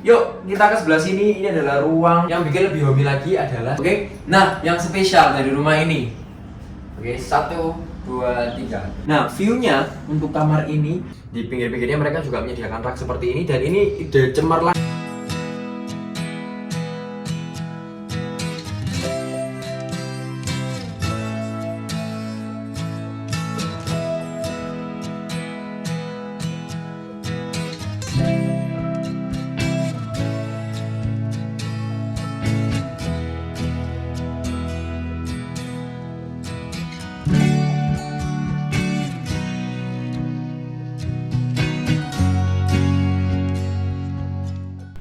Yuk kita ke sebelah sini. Ini adalah ruang yang bikin lebih homey lagi adalah nah yang spesial dari rumah ini. 1, 2, 3. Nah view-nya untuk kamar ini di pinggir-pinggirnya mereka juga menyediakan rak seperti ini. Dan ini ide cemerlang.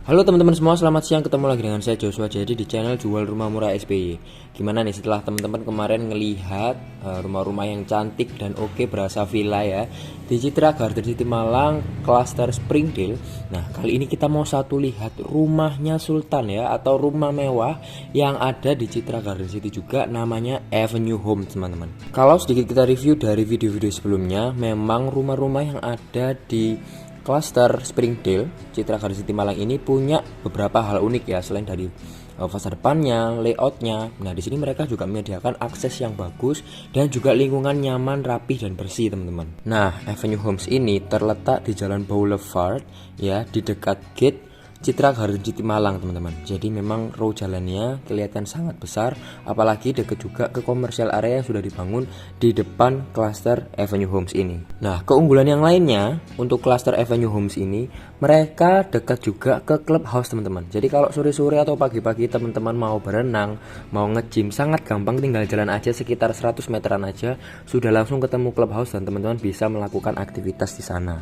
Halo teman-teman semua, selamat siang. Ketemu lagi dengan saya Joshua Jadi di channel Jual Rumah Murah SPY. Gimana nih setelah teman-teman kemarin ngelihat rumah-rumah yang cantik dan oke berasa villa ya di Citra Garden City Malang, klaster Springdale. Nah kali ini kita mau lihat rumahnya Sultan ya, atau rumah mewah yang ada di Citra Garden City juga, namanya Avenue Homes teman-teman. Kalau sedikit kita review dari video-video sebelumnya, memang rumah-rumah yang ada di Cluster Springdale Citra Garden City Malang ini punya beberapa hal unik ya, selain dari fasad depannya, layoutnya. Nah di sini mereka juga menyediakan akses yang bagus dan juga lingkungan nyaman, rapih dan bersih teman-teman. Nah Avenue Homes ini terletak di Jalan Boulevard ya, di dekat gate Citra Garden City Malang teman-teman. Jadi memang row jalannya kelihatan sangat besar, apalagi deket juga ke komersial area yang sudah dibangun di depan klaster Avenue Homes ini. Nah keunggulan yang lainnya untuk klaster Avenue Homes ini, mereka dekat juga ke clubhouse teman-teman. Jadi kalau sore-sore atau pagi-pagi teman-teman mau berenang, mau nge-gym, sangat gampang, tinggal jalan aja sekitar 100 meteran aja sudah langsung ketemu clubhouse dan teman-teman bisa melakukan aktivitas di sana.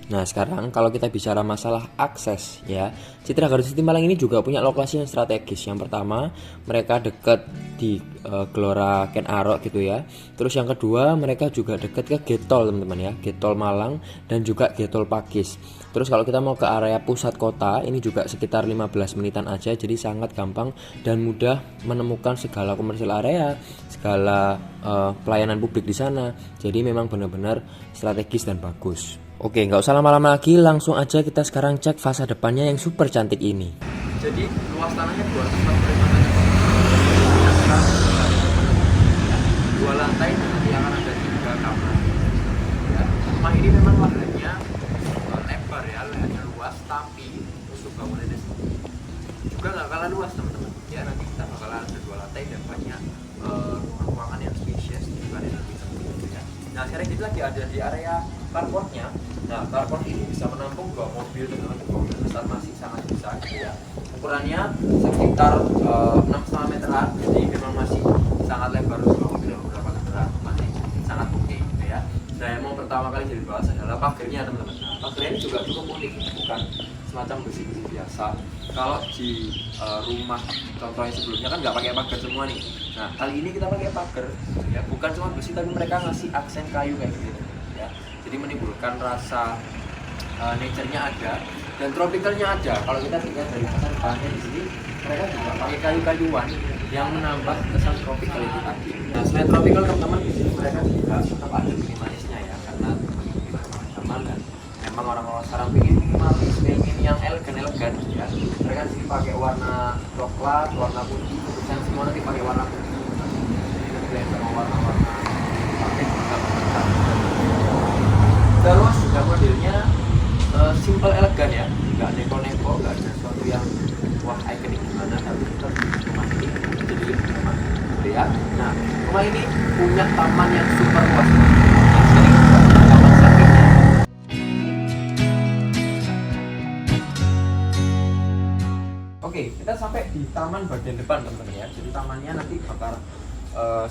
Nah sekarang kalau kita bicara masalah akses ya, Citra Garden City Malang ini juga punya lokasi yang strategis. Yang pertama, mereka dekat di Gelora Ken Arok gitu ya. Terus yang kedua, mereka juga dekat ke Gate Tol teman-teman ya, Gate Tol Malang dan juga Gate Tol Pakis. Terus kalau kita mau ke area pusat kota, ini juga sekitar 15 menitan aja, jadi sangat gampang dan mudah menemukan segala komersial area, segala pelayanan publik di sana. Jadi memang benar-benar strategis dan bagus. Oke, nggak usah lama-lama lagi, langsung aja kita sekarang cek fasad depannya yang super cantik ini. Jadi luas tanahnya 245 meter. 2 lantai yang akan ada 3 kamar. Ya, rumah ini memang lahannya lebar ya, lahannya luas, tapi untuk bangunannya juga nggak kalah luas teman-teman. Ya nanti kita bakalan ada 2 lantai dan banyak ruangan yang spesies juga yang lebih terbuka ya. Nah sekarang kita lagi ada di area carportnya. Nah carport ini bisa menampung 2 mobil dengan mobil besar, masih sangat besar gitu ya. Ukurannya sekitar 6,5 meteran, jadi memang masih sangat lebar untuk mobil dan beberapa kendaraan, masih sangat oke gitu ya. Nah yang mau pertama kali jadi bahas adalah pagernya teman-teman. Nah, pagernya ini juga cukup unik, bukan semacam besi-besi biasa. Kalau di rumah contohnya sebelumnya kan nggak pakai pagar semua nih. Nah kali ini kita pakai pagar ya, bukan cuma besi tapi mereka ngasih aksen kayu kayak gitu ya. Jadi menimbulkan rasa nature-nya ada dan tropicalnya ada. Kalau kita lihat dari fasad depannya di sini, mereka juga pakai kayu-kayuan yang menambah kesan tropikal itu tadi. Nah selain tropical teman-teman, di sini mereka juga tetap ada minimalisnya ya, karena teman-teman dan memang orang-orang sekarang pengen minimalis, pengen yang elegan ya. Mereka di sini pakai warna coklat, warna putih, dan semua nanti pakai warna putih. Jadi kita sama warna-warna pakai juga. Terus juga modelnya simple elegan ya, nggak neko-neko, nggak ada sesuatu yang wah ikonik gimana, tapi tetap rumah ini jadi lebih nyaman gitu ya. Nah rumah ini punya taman yang super luas, taman sampingnya. Oke, kita sampai di taman bagian depan teman-teman ya. Jadi tamannya nanti bakal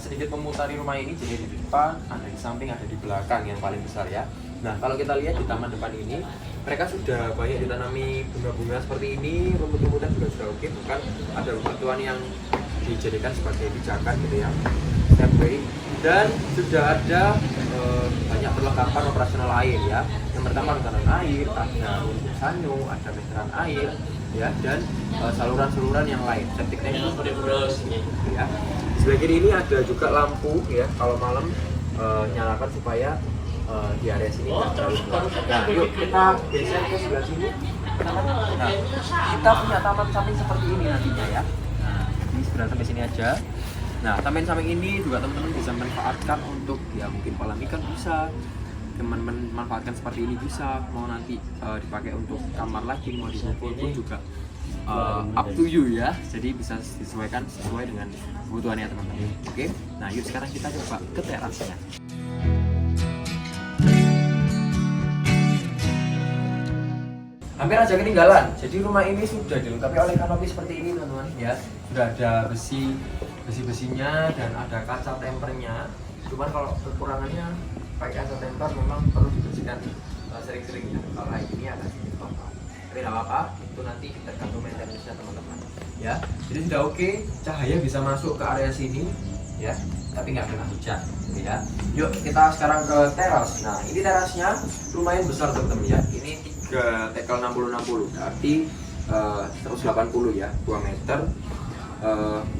sedikit memutari rumah ini, jadi di depan, ada di samping, ada di belakang yang paling besar ya. Nah kalau kita lihat di taman depan ini, mereka sudah banyak ditanami bunga-bunga seperti ini, rumput-rumputan juga sudah oke, bahkan ada batuan yang dijadikan sebagai pijakan gitu ya, stepway, dan sudah ada banyak perlengkapan operasional air ya. Yang pertama rentanan air, ada rumput sanyo, ada meteran air ya, dan saluran-saluran yang lain, septic tank ya. Di sebelah kiri ini ada juga lampu ya, kalau malam nyalakan supaya di area sini nggak terlalu gelap. Nah yuk kita geser ke sebelah sini. teman-teman. Nah, kita punya taman samping seperti ini nantinya ya. Nah, ini sebenarnya sampai sini aja. Nah, taman samping ini juga teman-teman bisa manfaatkan untuk ya mungkin kolam ikan bisa, teman-teman manfaatkan seperti ini bisa, mau nanti dipakai untuk kamar lagi, mau dikumpul pun juga up to you ya. Jadi bisa disesuaikan sesuai dengan kebutuhannya teman-teman. Oke, nah yuk sekarang kita coba ke terasnya. Hampir aja ketinggalan. Jadi rumah ini sudah dilengkapi oleh kanopi seperti ini teman-teman ya. Sudah ada besi-besinya dan ada kaca tempernya. Cuman kalau kekurangannya pakai kaca temper memang perlu dibersihkan sering-sering ya. Kalau ini agak sedikit kotor. Tapi tidak apa-apa, itu nanti tergantung maintenance-nya teman-teman ya. Jadi sudah oke, cahaya bisa masuk ke area sini ya, tapi nggak kena hujan gitu ya. Yuk kita sekarang ke teras. Nah ini terasnya lumayan besar teman-teman ya. Ini 3 tekel 60-60 berarti 180 ya, 2 meter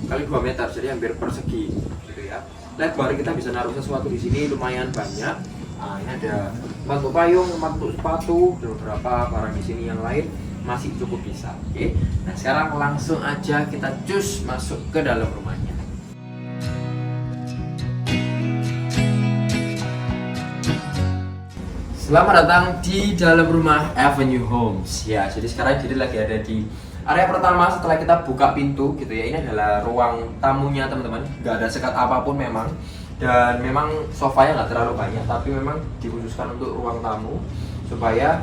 kali 2 meter, jadi hampir persegi gitu ya. Lebar kita bisa naruh sesuatu di sini lumayan banyak. Nah, ini ada tempat untuk payung, tempat untuk sepatu, dan beberapa barang di sini yang lain masih cukup bisa. Oke. Nah, sekarang langsung aja kita cus masuk ke dalam rumahnya. Selamat datang di dalam rumah Avenue Homes. Ya, jadi sekarang lagi ada di area pertama setelah kita buka pintu gitu ya. Ini adalah ruang tamunya teman-teman. Nggak ada sekat apapun memang. Dan memang sofanya nggak terlalu banyak, tapi memang dikhususkan untuk ruang tamu supaya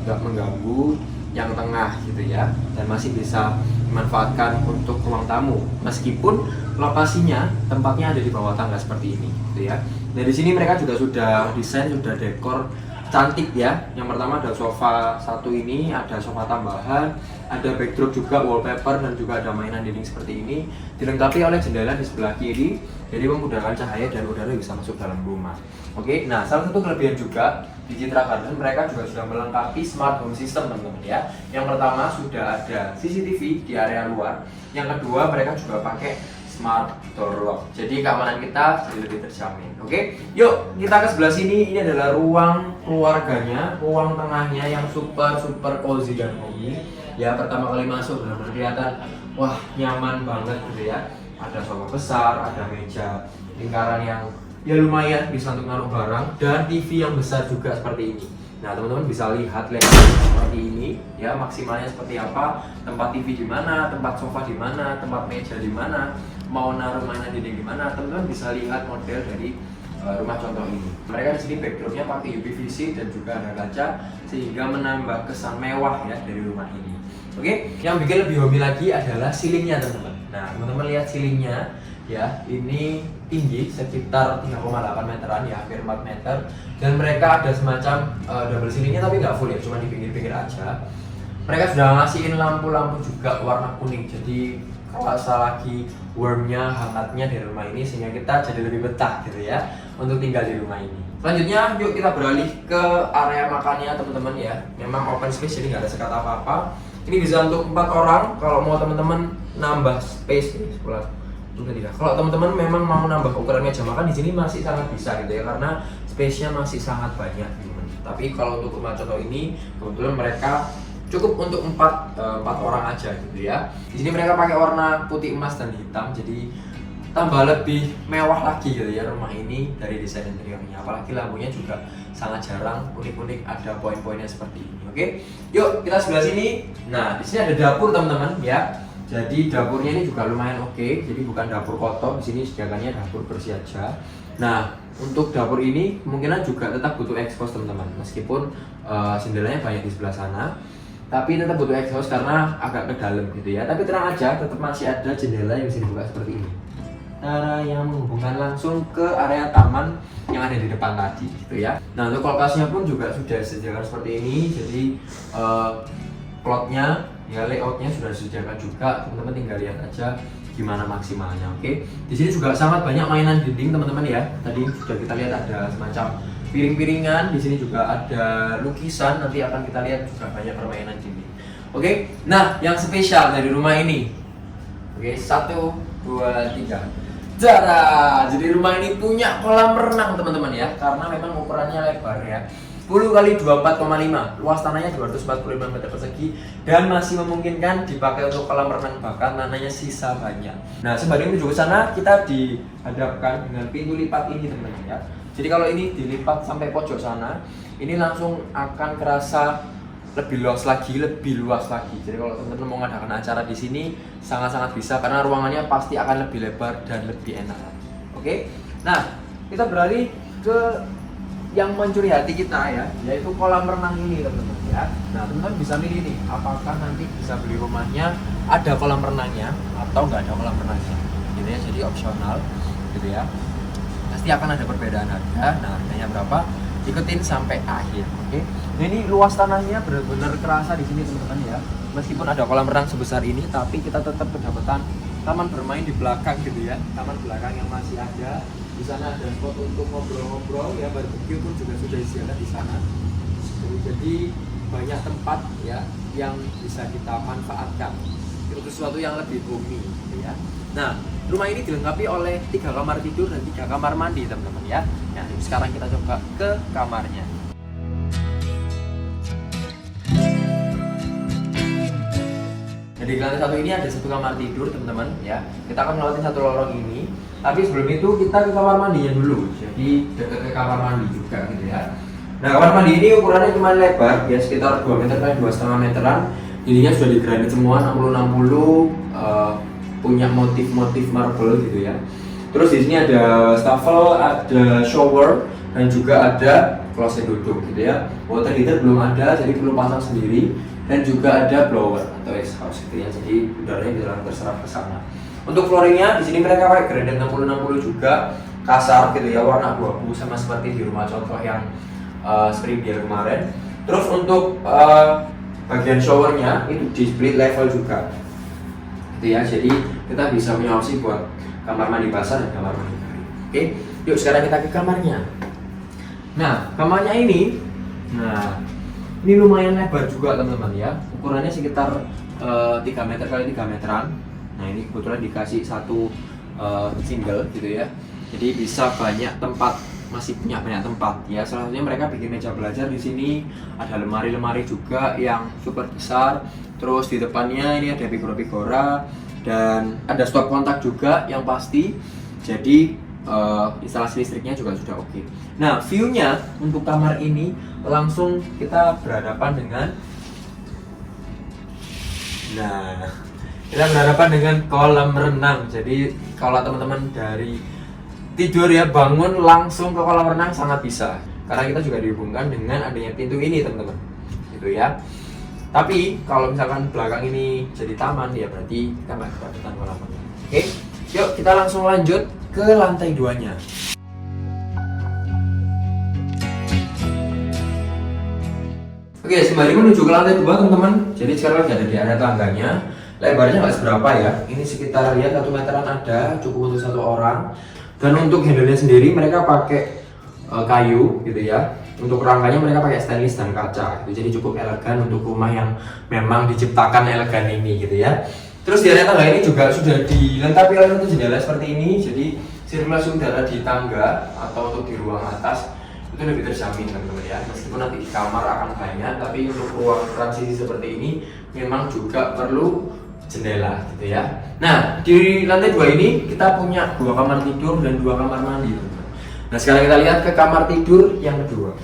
nggak mengganggu yang tengah gitu ya, dan masih bisa dimanfaatkan untuk ruang tamu meskipun lokasinya tempatnya ada di bawah tangga seperti ini gitu ya. Nah di sini mereka juga sudah desain, sudah dekor cantik ya. Yang pertama ada sofa satu ini, ada sofa tambahan, ada backdrop juga, wallpaper, dan juga ada mainan dinding seperti ini. Dilengkapi oleh jendela di sebelah kiri, jadi memudahkan cahaya dan udara bisa masuk dalam rumah. Oke, nah salah satu kelebihan juga di Citra Garden, mereka juga sudah melengkapi smart home system teman-teman ya. Yang pertama sudah ada CCTV di area luar. Yang kedua mereka juga pakai smart door lock, jadi keamanan kita jadi lebih terjamin. Oke, yuk kita ke sebelah sini. Ini adalah ruang keluarganya, ruang tengahnya yang super cozy dan homey ya. Pertama kali masuk benar-benar kelihatan wah nyaman banget gitu ya. Ada sofa besar, ada meja lingkaran yang ya lumayan bisa untuk naruh barang, dan TV yang besar juga seperti ini. Nah teman-teman bisa lihat seperti ini ya, maksimalnya seperti apa, tempat TV di mana, tempat sofa di mana, tempat meja di mana, mau naruh mainan dinding di mana. Teman-teman bisa lihat model dari rumah contoh ini. Mereka di sini backdropnya pakai UPVC dan juga ada kaca sehingga menambah kesan mewah ya dari rumah ini. Oke, yang bikin lebih homey lagi adalah ceilingnya teman-teman. Nah teman-teman lihat ceilingnya ya, ini tinggi sekitar 3,8 meteran ya, hampir 4 meter. Dan mereka ada semacam double ceilingnya tapi nggak full ya, cuma di pinggir-pinggir aja. Mereka sudah ngasihin lampu-lampu juga warna kuning, jadi kerasa lagi warmnya, hangatnya di rumah ini, sehingga kita jadi lebih betah gitu ya untuk tinggal di rumah ini. Selanjutnya yuk kita beralih ke area makannya teman-teman ya. Memang open space, jadi nggak ada sekat apa-apa. Ini bisa untuk 4 orang. Kalau mau teman-teman nambah space nih sekolah juga tidak. Kalau teman-teman memang mau nambah ukuran meja makan di sini masih sangat bisa gitu ya, karena space-nya masih sangat banyak teman-teman. Tapi kalau untuk rumah contoh ini kebetulan mereka cukup untuk 4 orang aja gitu ya. Di sini mereka pakai warna putih emas dan hitam, jadi tambah lebih mewah lagi gitu ya rumah ini dari desain interiornya. Apalagi lampunya juga sangat jarang, unik-unik, ada poin-poinnya seperti ini. Oke, yuk kita sebelah sini. Nah di sini ada dapur teman-teman ya. Jadi dapurnya ini juga lumayan oke. Jadi bukan dapur kotor, di sini sediakannya dapur bersih aja. Nah untuk dapur ini kemungkinan juga tetap butuh expose teman-teman, meskipun jendelanya banyak di sebelah sana, tapi tetap butuh exhaust karena agak ke dalam gitu ya. Tapi tenang aja, tetap masih ada jendela yang bisa dibuka seperti ini, yang menghubungkan langsung ke area taman yang ada di depan tadi gitu ya. Nah untuk kulkasnya pun juga sudah disediakan seperti ini, jadi plotnya ya, layoutnya sudah disediakan juga. Teman-teman tinggal lihat aja gimana maksimalnya. Oke, di sini juga sangat banyak mainan dinding teman-teman ya. Tadi sudah kita lihat ada semacam piring-piringan, di sini juga ada lukisan, nanti akan kita lihat juga banyak permainan dinding. Oke, nah yang spesial dari rumah ini, oke, 1, 2, 3. Tada! Jadi rumah ini punya kolam renang teman-teman ya, karena memang ukurannya lebar ya. 10 kali 24,5, luas tanahnya 245 meter persegi dan masih memungkinkan dipakai untuk kolam renang, bahkan tanahnya sisa banyak. Nah, sembari menuju ke sana kita dihadapkan dengan pintu lipat ini teman-teman ya. Jadi kalau ini dilipat sampai pojok sana, ini langsung akan kerasa lebih luas lagi, Jadi kalau teman-teman mau mengadakan acara di sini sangat-sangat bisa karena ruangannya pasti akan lebih lebar dan lebih enak. Oke. Nah, kita beralih ke yang mencuri hati kita ya, yaitu kolam renang ini teman-teman ya. Nah, teman-teman bisa milih nih, apakah nanti bisa beli rumahnya ada kolam renangnya atau nggak ada kolam renangnya, gitu ya. Jadi opsional, gitu ya. Pasti akan ada perbedaan harga. Nah, harganya berapa? Ikutin sampai akhir, oke? Nah, ini luas tanahnya benar-benar kerasa di sini teman-teman ya. Meskipun ada kolam renang sebesar ini, tapi kita tetap kedapatan taman bermain di belakang gitu ya. Taman belakang yang masih ada. Di sana ada spot untuk ngobrol-ngobrol ya, barbecue pun juga sudah disediakan di sana. Jadi banyak tempat ya yang bisa kita manfaatkan untuk sesuatu yang lebih bumi gitu ya. Nah, rumah ini dilengkapi oleh 3 kamar tidur dan 3 kamar mandi teman-teman ya. Nah, sekarang kita coba ke kamarnya. Jadi di lantai 1 ini ada 1 kamar tidur teman-teman ya. Kita akan melewati 1 lorong ini. Tapi sebelum itu kita ke kamar mandinya dulu. Jadi dekat ke kamar mandi juga gitu ya. Nah, kamar mandi ini ukurannya cuma lebar ya, sekitar 2 meter kali 2,5 meteran. Dindingnya sudah digranit semua 60-60, punya motif-motif marble gitu ya. Terus di sini ada stafel, ada shower dan juga ada kloset duduk gitu ya. Water heater belum ada, jadi perlu pasang sendiri. Dan juga ada blower atau exhaust gitu ya. Jadi udaranya bisa terserap ke sana. Untuk flooringnya di sini mereka pakai granit 60-60 juga, kasar gitu ya, warna abu-abu sama seperti di rumah contoh yang spring dia kemarin. Terus untuk bagian showernya itu di split level juga gitu ya. Jadi kita bisa punya opsi buat kamar mandi basah dan kamar mandi kering. Oke, yuk sekarang kita ke kamarnya. Nah, kamarnya ini, ini lumayan lebar juga teman-teman ya. Ukurannya sekitar 3 meter kali 3 meteran. Nah, ini kebetulan dikasih satu single gitu ya. Jadi bisa banyak tempat, masih punya banyak tempat ya. Salah satunya mereka bikin meja belajar di sini. Ada lemari-lemari juga yang super besar. Terus di depannya ini ada pigora-pigora dan ada stop kontak juga yang pasti. Jadi instalasi listriknya juga sudah oke. Nah, view-nya untuk kamar ini langsung kita berhadapan dengan kolam renang. Jadi kalau teman-teman dari tidur ya bangun langsung ke kolam renang sangat bisa. Karena kita juga dihubungkan dengan adanya pintu ini teman-teman. Gitu ya. Tapi kalau misalkan belakang ini jadi taman ya berarti kita nggak kedapatan kolam renang. Oke, yuk kita langsung lanjut ke lantai 2-nya. Oke, sembari menuju ke lantai 2 teman-teman. Jadi sekarang lagi ada di area tangganya. Lebarnya nggak seberapa ya. Ini sekitar ya 1 meteran ada, cukup untuk 1 orang. Dan untuk handle-nya sendiri mereka pakai kayu gitu ya. Untuk rangkanya mereka pakai stainless dan kaca. Gitu. Jadi cukup elegan untuk rumah yang memang diciptakan elegan ini gitu ya. Terus di area tangga ini juga sudah dilengkapi oleh pintu jendela seperti ini. Jadi sirkulasi udara di tangga atau untuk di ruang atas itu lebih terjamin teman-teman ya. Meskipun nanti di kamar akan banyak, tapi untuk ruang transisi seperti ini memang juga perlu jendela gitu ya. Nah, di lantai 2 ini kita punya 2 kamar tidur dan 2 kamar mandi teman-teman. Nah, sekarang kita lihat ke kamar tidur yang kedua.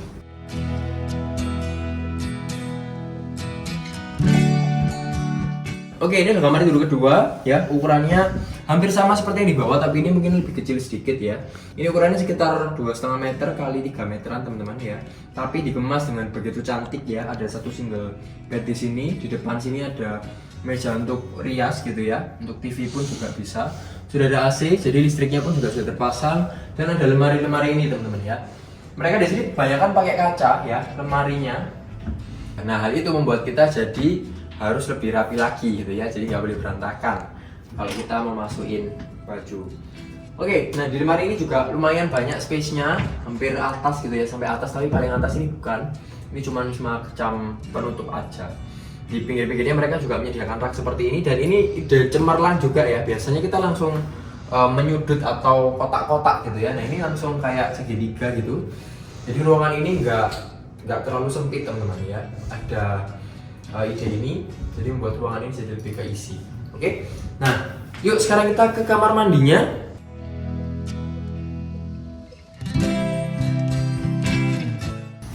Oke, ini adalah kamar tidur kedua ya. Ukurannya hampir sama seperti yang di bawah, tapi ini mungkin lebih kecil sedikit ya. Ini ukurannya sekitar 2,5 meter kali 3 meteran teman-teman ya. Tapi dikemas dengan begitu cantik ya. Ada 1 single bed di sini. Di depan sini ada meja untuk rias gitu ya. Untuk TV pun juga bisa. Sudah ada AC, jadi listriknya pun juga sudah terpasang. Dan ada lemari-lemari ini teman-teman ya. Mereka di sini kebanyakan pakai kaca ya, lemarinya. Nah, hal itu membuat kita jadi harus lebih rapi lagi gitu ya, jadi nggak boleh berantakan kalau kita mau masukin baju. Oke, nah di lemari ini juga lumayan banyak space-nya, hampir atas gitu ya, sampai atas, tapi paling atas ini bukan, ini cuma semacam penutup aja. Di pinggir-pinggirnya mereka juga menyediakan rak seperti ini, dan ini ide cemerlang juga ya. Biasanya kita langsung menyudut atau kotak-kotak gitu ya, nah ini langsung kayak segitiga gitu. Jadi ruangan ini nggak nggak terlalu sempit teman-teman ya. Ada ide ini, jadi membuat ruangan ini jadi lebih keisi. Oke, nah yuk sekarang kita ke kamar mandinya.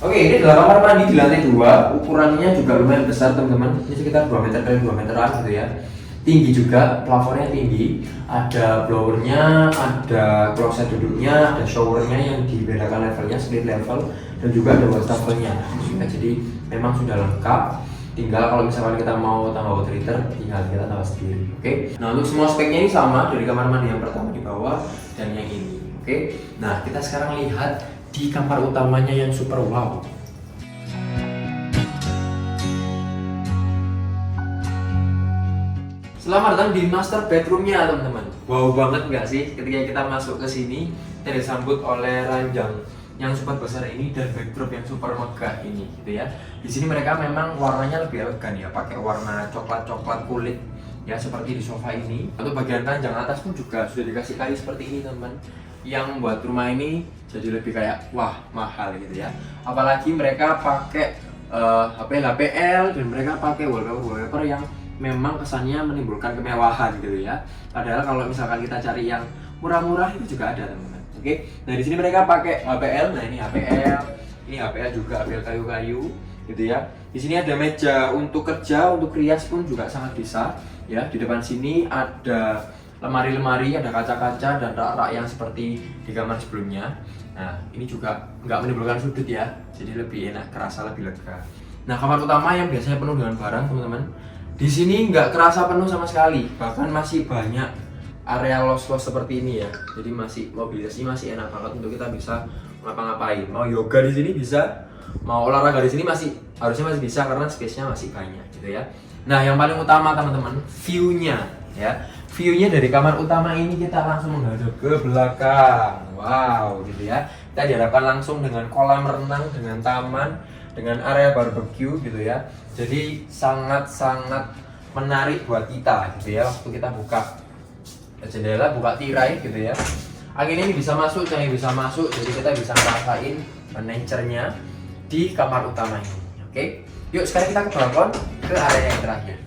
Oke, ini adalah kamar mandi di lantai 2. Ukurannya juga lumayan besar teman-teman. Ini sekitar 2 meter kali 2 meteran gitu ya. Tinggi juga, plafonnya tinggi. Ada blowernya, ada kloset duduknya, ada showernya yang dibedakan levelnya, split level, dan juga ada wastafelnya. Jadi memang sudah lengkap. Tinggal kalau misalkan kita mau tambah water heater, tinggal kita tambah sendiri. Oke. Nah, untuk semua speknya ini sama dari kamar mandi yang pertama di bawah dan yang ini. Oke. Nah, kita sekarang lihat di kamar utamanya yang super wow. Selamat datang di master bedroomnya teman-teman. Wow banget nggak sih ketika kita masuk ke sini dan disambut oleh ranjang yang super besar ini dan backdrop yang super megah ini gitu ya. Di sini mereka memang warnanya lebih elegan ya, pakai warna coklat-coklat kulit ya seperti di sofa ini. Untuk bagian ranjang atas pun juga sudah dikasih kayu seperti ini teman-teman, yang membuat rumah ini jadi lebih kayak wah mahal gitu ya. Apalagi mereka pakai HPL dan mereka pakai wallpaper yang memang kesannya menimbulkan kemewahan gitu ya. Padahal kalau misalkan kita cari yang murah-murah itu juga ada teman-teman. Oke, nah di sini mereka pakai HPL. Nah ini HPL juga HPL kayu-kayu gitu ya. Di sini ada meja untuk kerja, untuk rias pun juga sangat bisa ya. Di depan sini ada lemari-lemari, ada kaca-kaca dan rak-rak yang seperti di kamar sebelumnya. Nah ini juga nggak menimbulkan sudut ya, jadi lebih enak, kerasa lebih lega. Nah kamar utama yang biasanya penuh dengan barang teman-teman, di sini nggak kerasa penuh sama sekali, bahkan masih banyak area los-los seperti ini ya. Jadi masih mobilisasi masih enak banget untuk kita bisa ngapa-ngapain. Mau yoga di sini bisa, mau olahraga di sini harusnya masih bisa karena space-nya masih banyak gitu ya. Nah, yang paling utama teman-teman, view-nya ya. View-nya dari kamar utama ini kita langsung menghadap ke belakang. Wow, gitu ya. Kita dihadapkan langsung dengan kolam renang, dengan taman, dengan area barbecue gitu ya. Jadi sangat-sangat menarik buat kita gitu ya waktu kita buka jendela, buka tirai gitu ya. Angin ini bisa masuk, cahaya bisa masuk, jadi kita bisa ngerasain nature-nya di kamar utama ini. Oke, yuk sekarang kita ke balkon, ke area yang terakhir.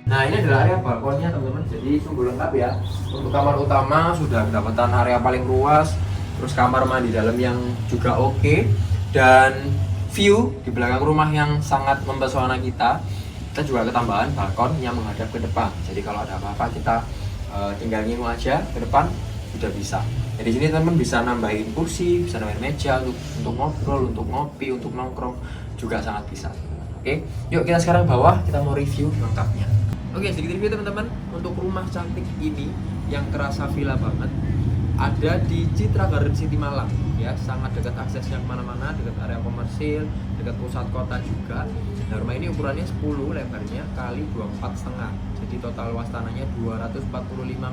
Nah ini adalah area balkonnya teman-teman, jadi sungguh lengkap ya. Untuk kamar utama sudah mendapatkan area paling luas, terus kamar mandi dalam yang juga oke, dan view di belakang rumah yang sangat mempesona kita. Kita juga ketambahan balkon yang menghadap ke depan. Jadi kalau ada apa-apa kita tinggal ngingu aja ke depan sudah bisa. Jadi di sini teman bisa nambahin kursi, bisa nambahin meja untuk ngobrol, untuk ngopi, untuk nongkrong juga sangat bisa. Oke, yuk kita sekarang bawah, kita mau review lengkapnya. Oke, sedikit review teman-teman untuk rumah cantik ini yang kerasa villa banget. Ada di Citra Garden City Malang ya, sangat dekat aksesnya kemana-mana, dekat area komersil, dekat pusat kota juga. Nah rumah ini ukurannya 10 lebarnya kali 24,5, jadi total luas tanahnya 245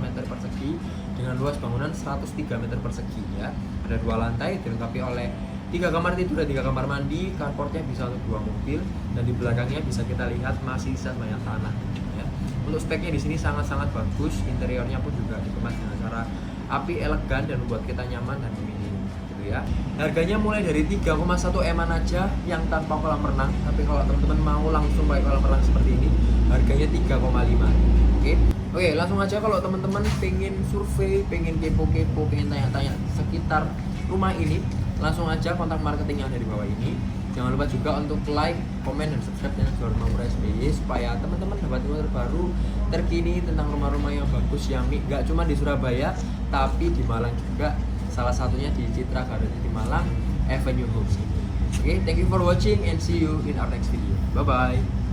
meter persegi dengan luas bangunan 103 meter persegi ya. Ada 2 lantai dilengkapi oleh 3 kamar tidur dan 3 kamar mandi, carportnya bisa untuk 2 mobil, dan di belakangnya bisa kita lihat masih sisa banyak tanah ya. Untuk speknya di sini sangat-sangat bagus, interiornya pun juga dikemas dengan cara api, elegan, dan membuat kita nyaman dan memilih gitu ya. Harganya mulai dari 3,1 M-an aja yang tanpa kolam renang, tapi kalau teman-teman mau langsung pakai kolam renang seperti ini harganya 3,5. Oke, langsung aja kalau teman-teman pengen survei, pengen kepo-kepo, pengen tanya-tanya sekitar rumah ini, langsung aja kontak marketing yang ada di bawah ini. Jangan lupa juga untuk like, komen, dan subscribe channel Jual Rumah Murah SPY supaya teman-teman dapat info terbaru terkini tentang rumah-rumah yang bagus yang nggak cuma di Surabaya tapi di Malang juga, salah satunya di Citra Garden di Malang, Avenue Homes. Oke, thank you for watching and see you in our next video. Bye bye.